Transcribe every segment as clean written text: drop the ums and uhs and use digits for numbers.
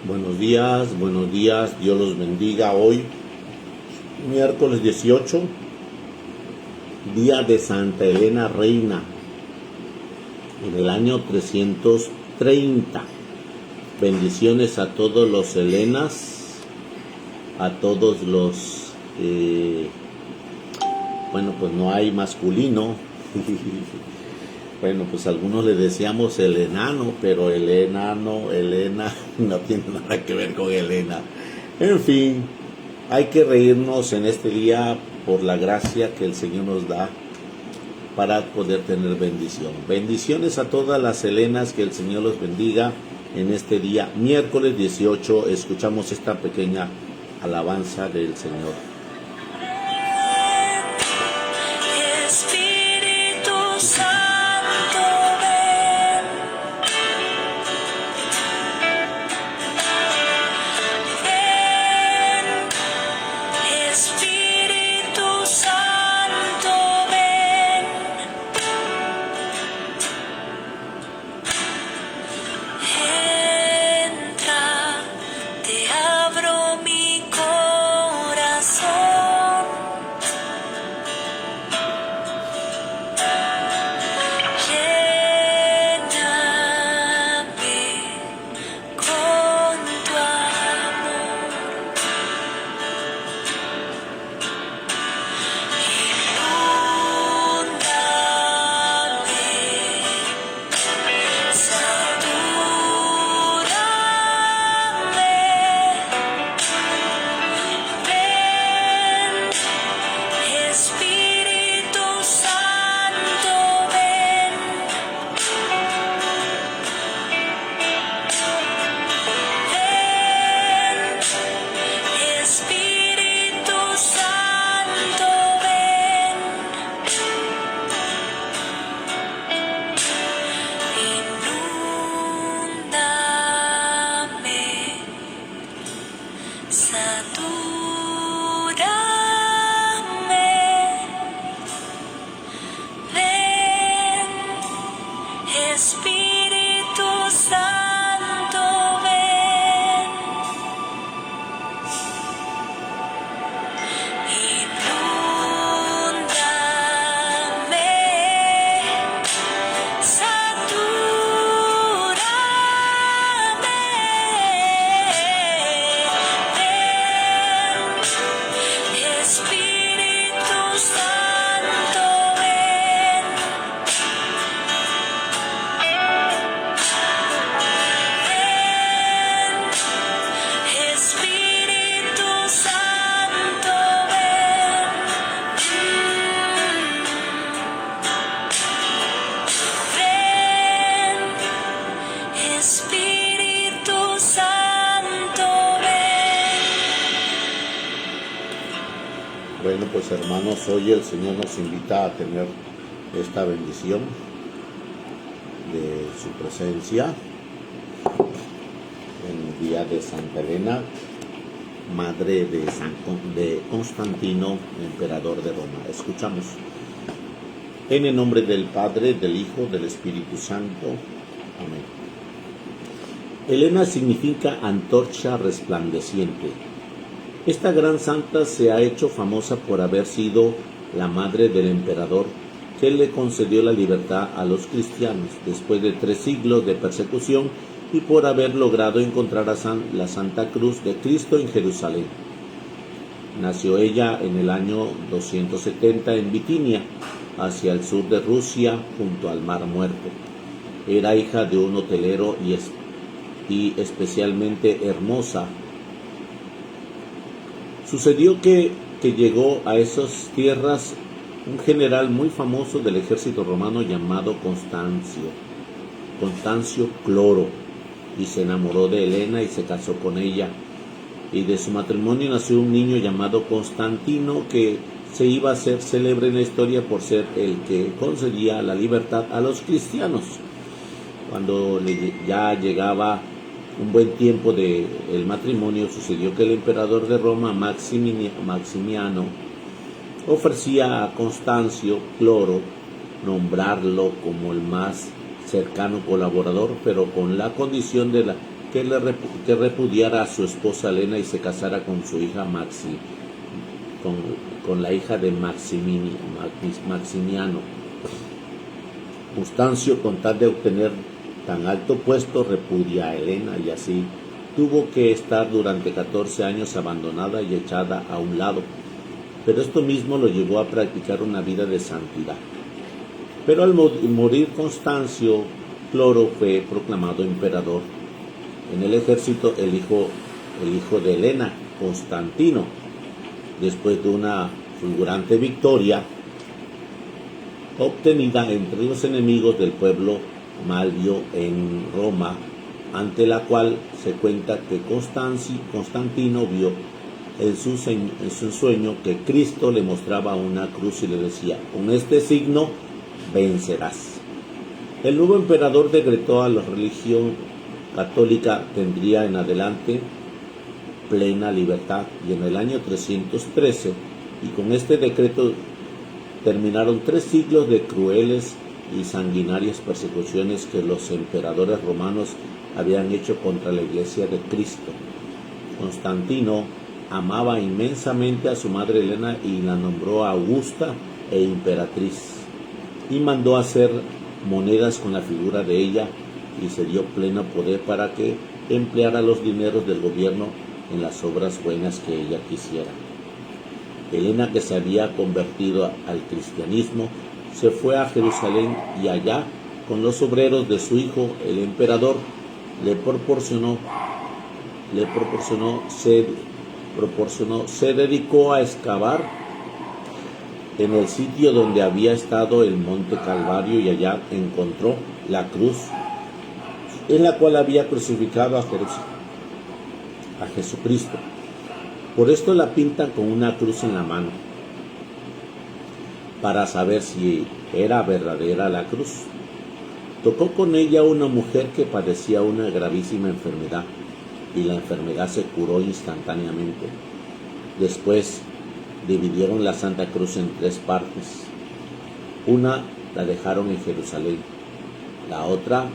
Buenos días, Dios los bendiga. Hoy, miércoles 18, día de Santa Elena Reina, en el año 330. Bendiciones a todos los Helenas, a todos los, pues no hay masculino. Bueno, pues algunos le decíamos el enano, pero el enano, Elena, no tiene nada que ver con Elena. En fin, hay que reírnos en este día por la gracia que el Señor nos da para poder tener bendición. Bendiciones a todas las Helenas, que el Señor los bendiga en este día, miércoles 18, escuchamos esta pequeña alabanza del Señor. Espíritu Santo, ven. Inúndame, satúrame, ven. Espíritu Santo, ven. Espíritu Santo, ven. Ven, Espíritu Santo, ven. Bueno, pues hermanos, hoy el Señor nos invita a tener esta bendición de su presencia en el día de Santa Elena, madre de Constantino, emperador de Roma. Escuchamos. En el nombre del Padre, del Hijo, del Espíritu Santo. Amén. Elena significa antorcha resplandeciente. Esta gran santa se ha hecho famosa por haber sido la madre del emperador que le concedió la libertad a los cristianos después de 3 siglos de persecución y por haber logrado encontrar a la Santa Cruz de Cristo en Jerusalén. Nació ella en el año 270 en Bitinia, hacia el sur de Rusia, junto al Mar Muerto. Era hija de un hotelero y especialmente hermosa. Sucedió que llegó a esas tierras un general muy famoso del ejército romano llamado Constancio Cloro, y se enamoró de Elena y se casó con ella. Y de su matrimonio nació un niño llamado Constantino, que se iba a hacer célebre en la historia por ser el que concedía la libertad a los cristianos. Cuando ya llegaba un buen tiempo del matrimonio, sucedió que el emperador de Roma, Maximiano, ofrecía a Constancio Cloro nombrarlo como el más cercano colaborador, pero con la condición de que repudiara a su esposa Helena y se casara con su hija con la hija de Maximiano. Constancio, con tal de obtener tan alto puesto, repudia a Helena y así tuvo que estar durante 14 años abandonada y echada a un lado. Pero esto mismo lo llevó a practicar una vida de santidad. Pero al morir Constancio, Cloro fue proclamado emperador. En el ejército el hijo de Helena, Constantino, después de una fulgurante victoria obtenida entre los enemigos del pueblo Malvio en Roma, ante la cual se cuenta que Constantino vio en su sueño que Cristo le mostraba una cruz y le decía: con este signo vencerás. El nuevo emperador decretó a la religión católica tendría en adelante plena libertad, y en el año 313, y con este decreto terminaron 3 siglos de crueles y sanguinarias persecuciones que los emperadores romanos habían hecho contra la Iglesia de Cristo. Constantino amaba inmensamente a su madre Helena y la nombró augusta e emperatriz, y mandó hacer monedas con la figura de ella y se dio pleno poder para que empleara los dineros del gobierno en las obras buenas que ella quisiera. Helena, que se había convertido al cristianismo, se fue a Jerusalén y allá, con los obreros de su hijo, el emperador, se dedicó a excavar en el sitio donde había estado el monte Calvario, y allá encontró la cruz en la cual había crucificado a Jesucristo. Por esto la pintan con una cruz en la mano, para saber si era verdadera la cruz. Tocó con ella una mujer que padecía una gravísima enfermedad, y la enfermedad se curó instantáneamente. Después dividieron la Santa Cruz en 3 partes. Una la dejaron en Jerusalén, la otra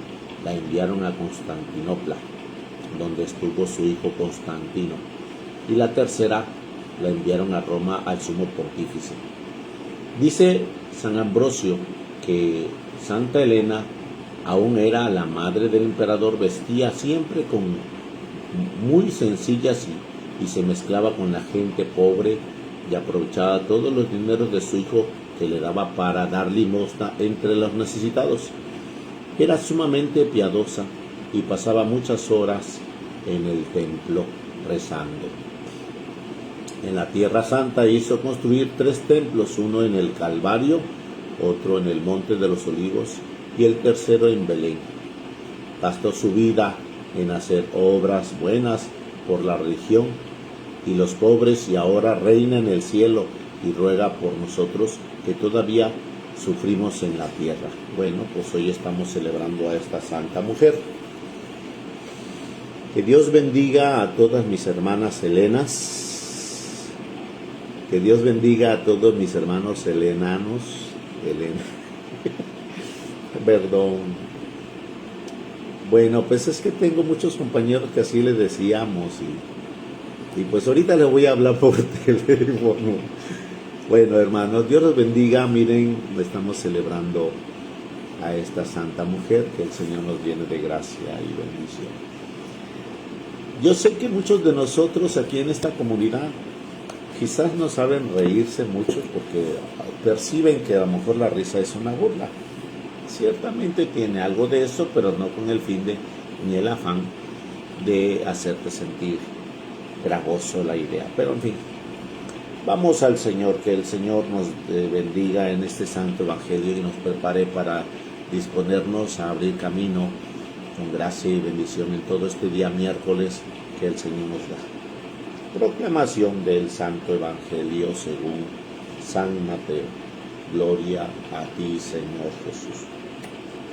la enviaron a Constantinopla, donde estuvo su hijo Constantino, y la tercera la enviaron a Roma al sumo pontífice. Dice San Ambrosio que Santa Helena aún era la madre del emperador, vestía siempre muy sencillas y se mezclaba con la gente pobre y aprovechaba todos los dineros de su hijo que le daba para dar limosna entre los necesitados. Era sumamente piadosa y pasaba muchas horas en el templo rezando. En la Tierra Santa hizo construir 3 templos, uno en el Calvario, otro en el Monte de los Olivos y el tercero en Belén. Gastó su vida en hacer obras buenas por la religión y los pobres, y ahora reina en el cielo y ruega por nosotros que todavía sufrimos en la tierra. Bueno, pues hoy estamos celebrando a esta santa mujer. Que Dios bendiga a todas mis hermanas helenas. Que Dios bendiga a todos mis hermanos helenanos. Perdón. Bueno, pues es que tengo muchos compañeros que así les decíamos y pues ahorita les voy a hablar por teléfono. Bueno, hermanos, Dios los bendiga. Miren, estamos celebrando a esta santa mujer, que el Señor nos viene de gracia y bendición. Yo sé que muchos de nosotros aquí en esta comunidad quizás no saben reírse mucho porque perciben que a lo mejor la risa es una burla. Ciertamente tiene algo de eso, pero no con el fin ni el afán de hacerte sentir gravoso la idea. Pero en fin, vamos al Señor, que el Señor nos bendiga en este santo evangelio y nos prepare para disponernos a abrir camino con gracia y bendición en todo este día miércoles que el Señor nos da. Proclamación del santo evangelio según San Mateo. Gloria a ti, Señor Jesús.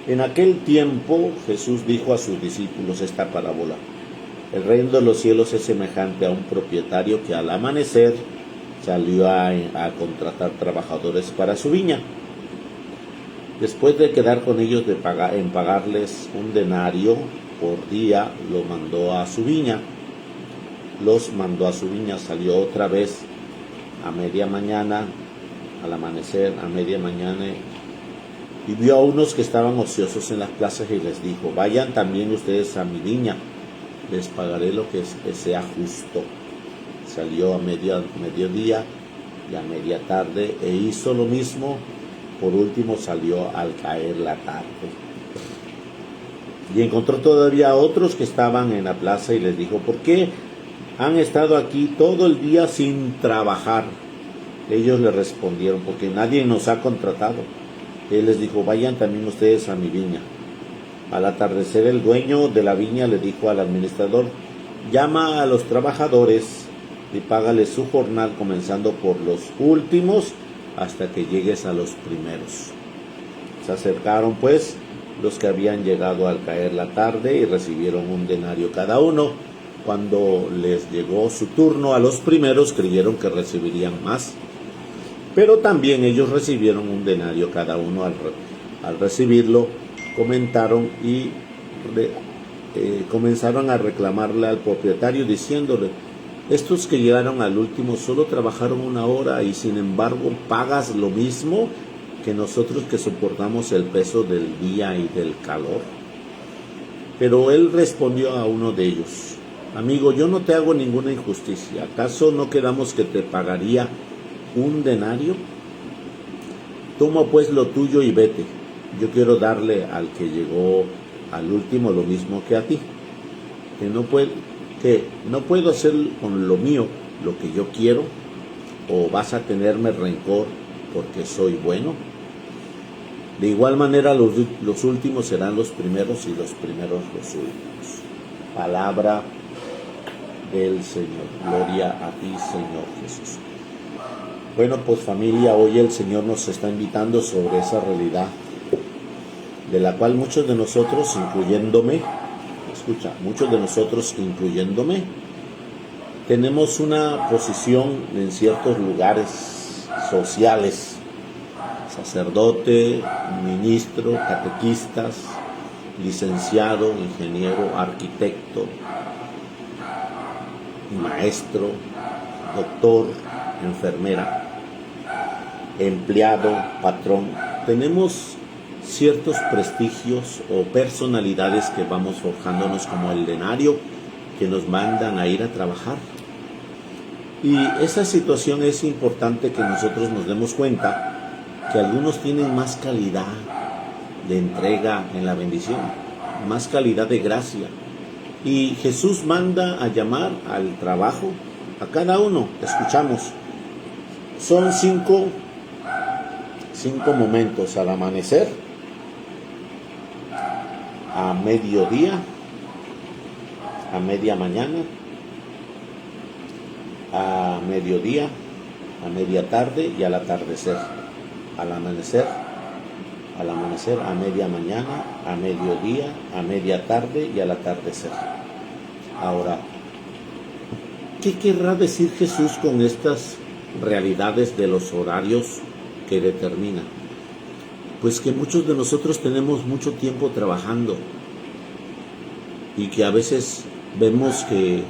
En aquel tiempo Jesús dijo a sus discípulos esta parábola: el reino de los cielos es semejante a un propietario que al amanecer salió a contratar trabajadores para su viña. Después de quedar con ellos en pagarles un denario, por día los mandó a su viña. Salió otra vez a media mañana, al amanecer, a media mañana, y vio a unos que estaban ociosos en las plazas y les dijo: vayan también ustedes a mi viña, les pagaré lo que sea justo. Salió a mediodía y a media tarde e hizo lo mismo. Por último salió al caer la tarde. Y encontró todavía otros que estaban en la plaza y les dijo: ¿por qué han estado aquí todo el día sin trabajar? Ellos le respondieron: porque nadie nos ha contratado. Él les dijo: vayan también ustedes a mi viña. Al atardecer, el dueño de la viña le dijo al administrador: llama a los trabajadores y págales su jornal, comenzando por los últimos hasta que llegues a los primeros. Se acercaron pues los que habían llegado al caer la tarde y recibieron 1 denario cada uno. Cuando les llegó su turno a los primeros, creyeron que recibirían más, pero también ellos recibieron 1 denario cada uno. Al recibirlo, comentaron y comenzaron a reclamarle al propietario, diciéndole: estos que llegaron al último solo trabajaron 1 hora y sin embargo pagas lo mismo que nosotros que soportamos el peso del día y del calor. Pero él respondió a uno de ellos: amigo, yo no te hago ninguna injusticia. ¿Acaso no quedamos que te pagaría 1 denario? Toma pues lo tuyo y vete. Yo quiero darle al que llegó al último lo mismo que a ti. Que no puedo hacer con lo mío lo que yo quiero, o vas a tenerme rencor porque soy bueno. De igual manera los últimos serán los primeros y los primeros los últimos. Palabra del Señor. Gloria a ti, Señor Jesús. Bueno, pues familia, hoy el Señor nos está invitando sobre esa realidad de la cual muchos de nosotros, incluyéndome, tenemos una posición en ciertos lugares sociales: sacerdote, ministro, catequistas, licenciado, ingeniero, arquitecto, maestro, doctor, enfermera, empleado, patrón. Tenemos ciertos prestigios o personalidades que vamos forjándonos, como el denario, que nos mandan a ir a trabajar. Y esa situación es importante que nosotros nos demos cuenta que algunos tienen más calidad de entrega en la bendición, más calidad de gracia. Y Jesús manda a llamar al trabajo a cada uno. Escuchamos, son 5 momentos: al amanecer, a mediodía, a media mañana, a mediodía, a media tarde y al atardecer. Al amanecer, a media mañana, a mediodía, a media tarde y al atardecer. Ahora, ¿qué querrá decir Jesús con estas realidades de los horarios que determina? Pues que muchos de nosotros tenemos mucho tiempo trabajando y que a veces vemos que,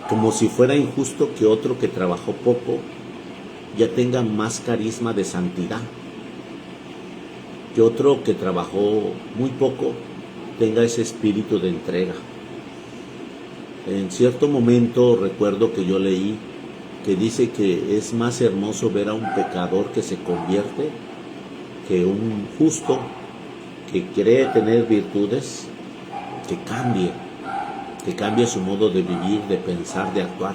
como si fuera injusto que otro que trabajó poco ya tenga más carisma de santidad, que otro que trabajó muy poco tenga ese espíritu de entrega. En cierto momento recuerdo que yo leí que dice que es más hermoso ver a un pecador que se convierte que un justo que cree tener virtudes, que cambie su modo de vivir, de pensar, de actuar.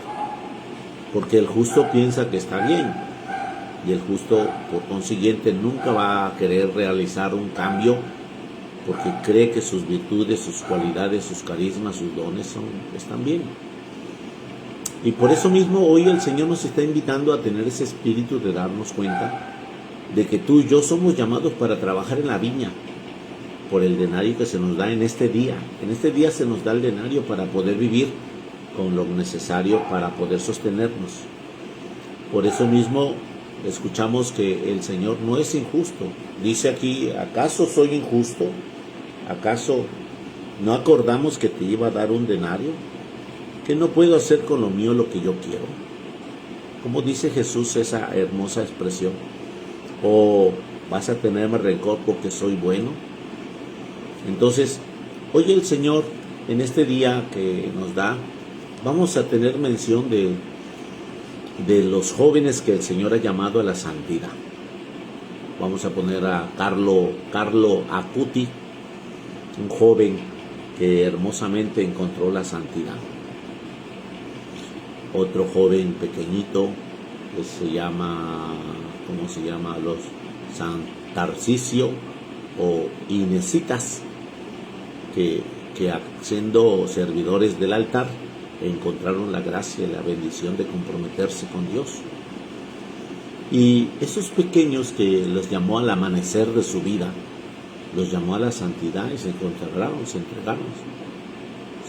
Porque el justo piensa que está bien, y el justo, por consiguiente, nunca va a querer realizar un cambio, porque cree que sus virtudes, sus cualidades, sus carismas, sus dones están bien. Y por eso mismo hoy el Señor nos está invitando a tener ese espíritu de darnos cuenta de que tú y yo somos llamados para trabajar en la viña por el denario que se nos da en este día. En este día se nos da el denario para poder vivir con lo necesario para poder sostenernos. Por eso mismo escuchamos que el Señor no es injusto. Dice aquí: ¿acaso soy injusto? ¿Acaso ¿No acordamos que te iba a dar un denario? ¿Que no puedo hacer con lo mío lo que yo quiero? ¿Cómo dice Jesús esa hermosa expresión? ¿O vas a tenerme rencor porque soy bueno? Entonces, hoy el Señor, en este día que nos da, vamos a tener mención de los jóvenes que el Señor ha llamado a la santidad. Vamos a poner a Carlo Acuti, un joven que hermosamente encontró la santidad. Otro joven pequeñito que se llama, ¿cómo se llama? Los San Tarcisio o Inesitas, que siendo servidores del altar encontraron la gracia y la bendición de comprometerse con Dios. Y esos pequeños que los llamó al amanecer de su vida, los llamó a la santidad y se consagraron, se entregaron,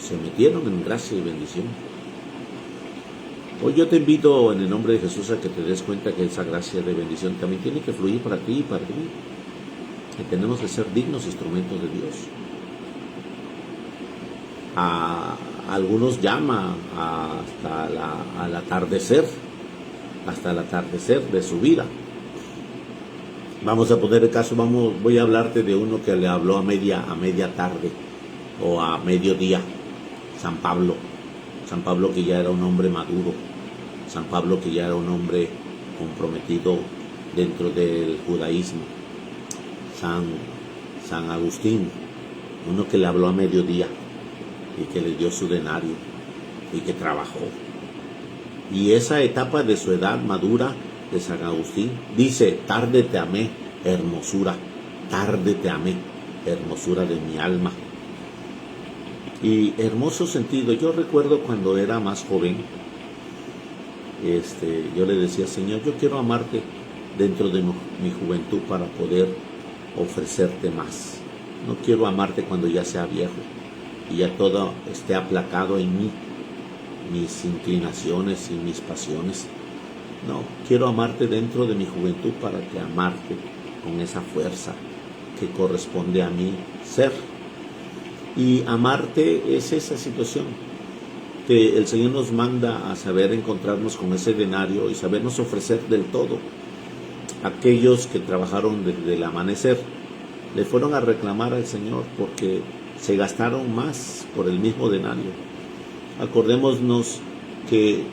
se metieron en gracia y bendición. Hoy yo te invito en el nombre de Jesús a que te des cuenta que esa gracia de bendición también tiene que fluir para ti y para mí, que tenemos que ser dignos instrumentos de Dios. A algunos llama hasta el atardecer de su vida. Vamos a poner el caso, voy a hablarte de uno que le habló a media tarde o a mediodía, San Pablo que ya era un hombre maduro, San Pablo que ya era un hombre comprometido dentro del judaísmo, San Agustín, uno que le habló a mediodía y que le dio su denario y que trabajó. Y esa etapa de su edad madura de San Agustín dice: tarde te amé, hermosura, tarde te amé, hermosura de mi alma. Y hermoso sentido. Yo recuerdo cuando era más joven, yo le decía: Señor, yo quiero amarte dentro de mi juventud para poder ofrecerte más. No quiero amarte cuando ya sea viejo y ya todo esté aplacado en mí, mis inclinaciones y mis pasiones. No, quiero amarte dentro de mi juventud para que amarte con esa fuerza que corresponde a mi ser. Y amarte es esa situación que el Señor nos manda a saber encontrarnos con ese denario y sabernos ofrecer del todo. Aquellos que trabajaron desde el amanecer le fueron a reclamar al Señor porque se gastaron más por el mismo denario. Acordémonos que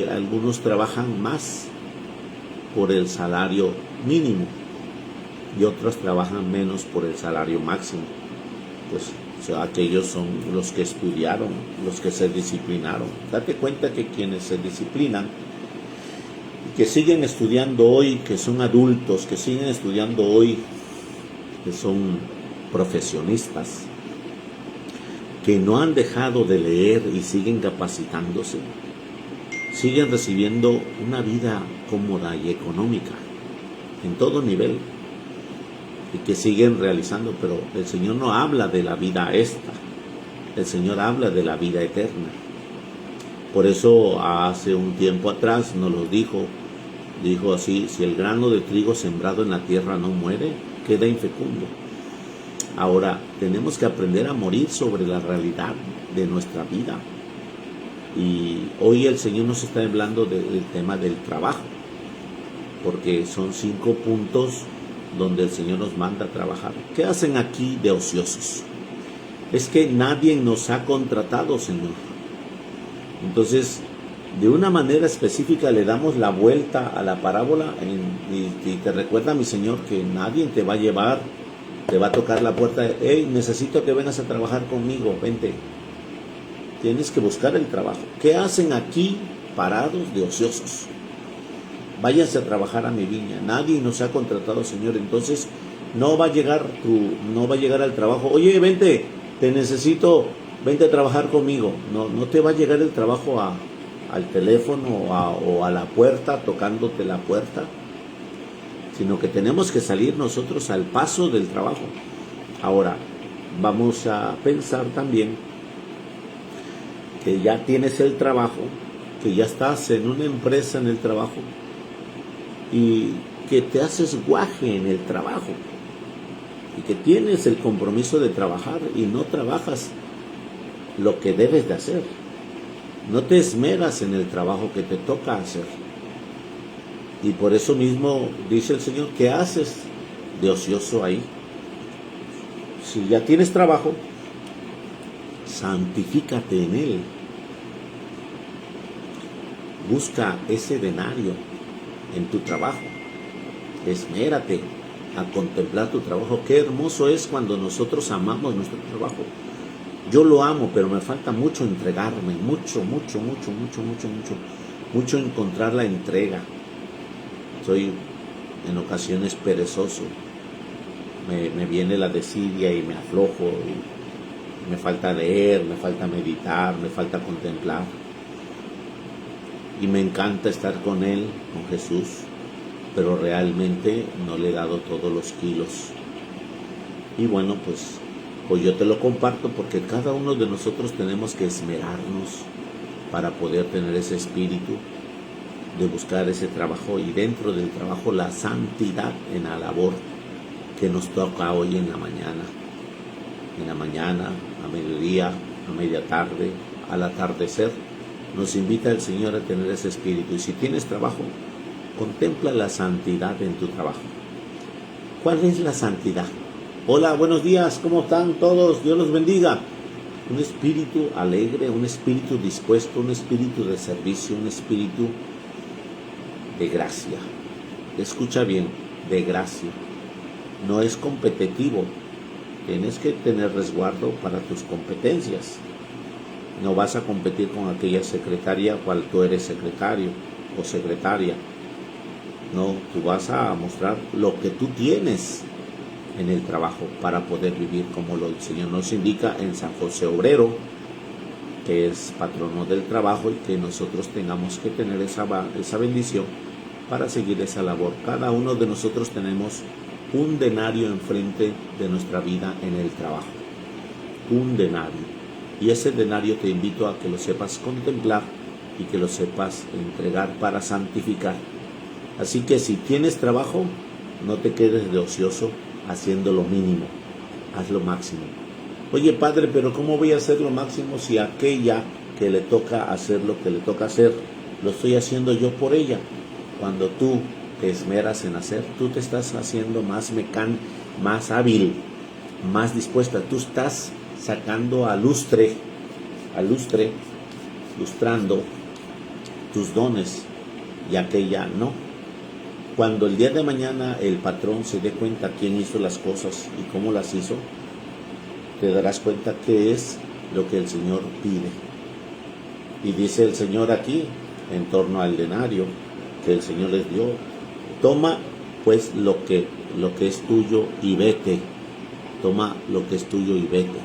algunos trabajan más por el salario mínimo y otros trabajan menos por el salario máximo. Pues aquellos son los que estudiaron, los que se disciplinaron. Date cuenta que quienes se disciplinan y que siguen estudiando hoy, que son adultos, que siguen estudiando hoy, que son profesionistas, que no han dejado de leer y siguen capacitándose, siguen recibiendo una vida cómoda y económica en todo nivel, y que siguen realizando, pero el Señor no habla de la vida esta, el Señor habla de la vida eterna. Por eso hace un tiempo atrás nos lo dijo así: si el grano de trigo sembrado en la tierra no muere, queda infecundo. Ahora tenemos que aprender a morir sobre la realidad de nuestra vida. Y hoy el Señor nos está hablando del tema del trabajo, porque son 5 puntos donde el Señor nos manda a trabajar. ¿Qué hacen aquí de ociosos? Es que nadie nos ha contratado, Señor. Entonces, de una manera específica le damos la vuelta a la parábola y te recuerda, mi Señor, que nadie te va a llevar, te va a tocar la puerta: hey, necesito que vengas a trabajar conmigo, vente. Tienes que buscar el trabajo. ¿Qué hacen aquí parados de ociosos? Váyanse a trabajar a mi viña. Nadie nos ha contratado, Señor. Entonces no va a llegar al trabajo: oye, vente, te necesito, vente a trabajar conmigo. No te va a llegar el trabajo al teléfono o a la puerta, tocándote la puerta, sino que tenemos que salir nosotros al paso del trabajo. Ahora, vamos a pensar también que ya tienes el trabajo, que ya estás en una empresa en el trabajo y que te haces guaje en el trabajo y que tienes el compromiso de trabajar y no trabajas lo que debes de hacer. No te esmeras en el trabajo que te toca hacer. Y por eso mismo dice el Señor, ¿qué haces de ocioso ahí? Si ya tienes trabajo, santifícate en él. Busca ese denario en tu trabajo. Esmérate a contemplar tu trabajo. Qué hermoso es cuando nosotros amamos nuestro trabajo. Yo lo amo, pero me falta mucho entregarme, mucho encontrar la entrega. Soy en ocasiones perezoso. Me viene la desidia y me aflojo. Y me falta leer, me falta meditar, me falta contemplar. Y me encanta estar con Él, con Jesús, pero realmente no le he dado todos los kilos. Y bueno, pues yo te lo comparto porque cada uno de nosotros tenemos que esmerarnos para poder tener ese espíritu de buscar ese trabajo y dentro del trabajo la santidad en la labor que nos toca hoy en la mañana. En la mañana, a mediodía, a media tarde, al atardecer, nos invita el Señor a tener ese espíritu. Y si tienes trabajo, contempla la santidad en tu trabajo. ¿Cuál es la santidad? Hola, buenos días, ¿cómo están todos? Dios los bendiga. Un espíritu alegre, un espíritu dispuesto, un espíritu de servicio, un espíritu de gracia. Escucha bien, de gracia. No es competitivo. Tienes que tener resguardo para tus competencias. No vas a competir con aquella secretaria cual tú eres secretario o secretaria. No, tú vas a mostrar lo que tú tienes en el trabajo para poder vivir como lo el Señor nos indica en San José Obrero, que es patrono del trabajo, y que nosotros tengamos que tener esa bendición para seguir esa labor. Cada uno de nosotros tenemos un denario enfrente de nuestra vida en el trabajo. Un denario. Y ese denario te invito a que lo sepas contemplar y que lo sepas entregar para santificar. Así que si tienes trabajo, no te quedes de ocioso haciendo lo mínimo. Haz lo máximo. Oye, padre, pero ¿cómo voy a hacer lo máximo si aquella que le toca hacer lo que le toca hacer, lo estoy haciendo yo por ella? Cuando tú te esmeras en hacer, tú te estás haciendo más más hábil, más dispuesta. Tú estás sacando lustrando tus dones, y aquella no. Cuando el día de mañana el patrón se dé cuenta quién hizo las cosas y cómo las hizo, te darás cuenta qué es lo que el Señor pide. Y dice el Señor aquí, en torno al denario que el Señor les dio: toma pues lo que es tuyo y vete. Toma lo que es tuyo y vete.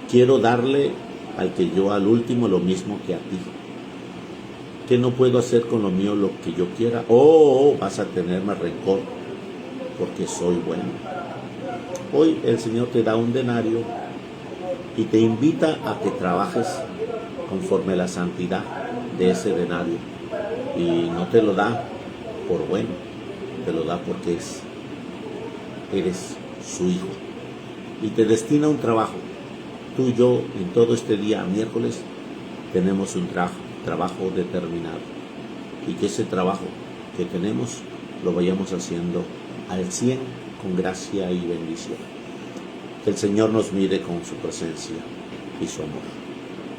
Quiero darle al último lo mismo que a ti. ¿Qué no puedo hacer con lo mío lo que yo quiera? Vas a tenerme rencor porque soy bueno. Hoy el Señor te da un denario y te invita a que trabajes conforme a la santidad de ese denario. Y no te lo da por bueno, te lo da porque eres su hijo. Y te destina un trabajo. Tú y yo en todo este día, miércoles, tenemos un trabajo determinado. Y que ese trabajo que tenemos lo vayamos haciendo al 100 con gracia y bendición. Que el Señor nos mire con su presencia y su amor.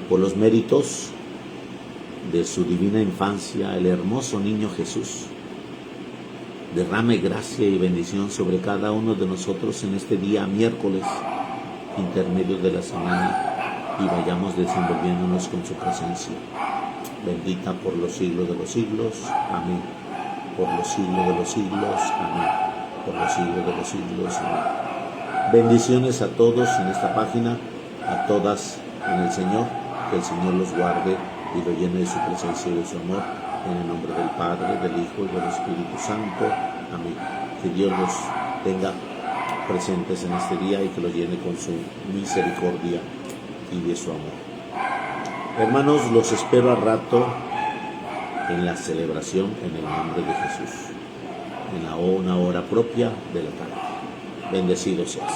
Por los méritos de su divina infancia, el hermoso niño Jesús, derrame gracia y bendición sobre cada uno de nosotros en este día miércoles, intermedio de la semana, y vayamos desenvolviéndonos con su presencia. Bendita por los siglos de los siglos. Amén. Por los siglos de los siglos. Amén. Por los siglos de los siglos. Amén. Bendiciones a todos en esta página, a todas en el Señor. Que el Señor los guarde y lo llene de su presencia y de su amor. En el nombre del Padre, del Hijo y del Espíritu Santo. Amén. Que Dios los tenga presentes en este día y que lo llene con su misericordia y de su amor. Hermanos, los espero al rato en la celebración en el nombre de Jesús, en una hora propia de la tarde. Bendecido seas.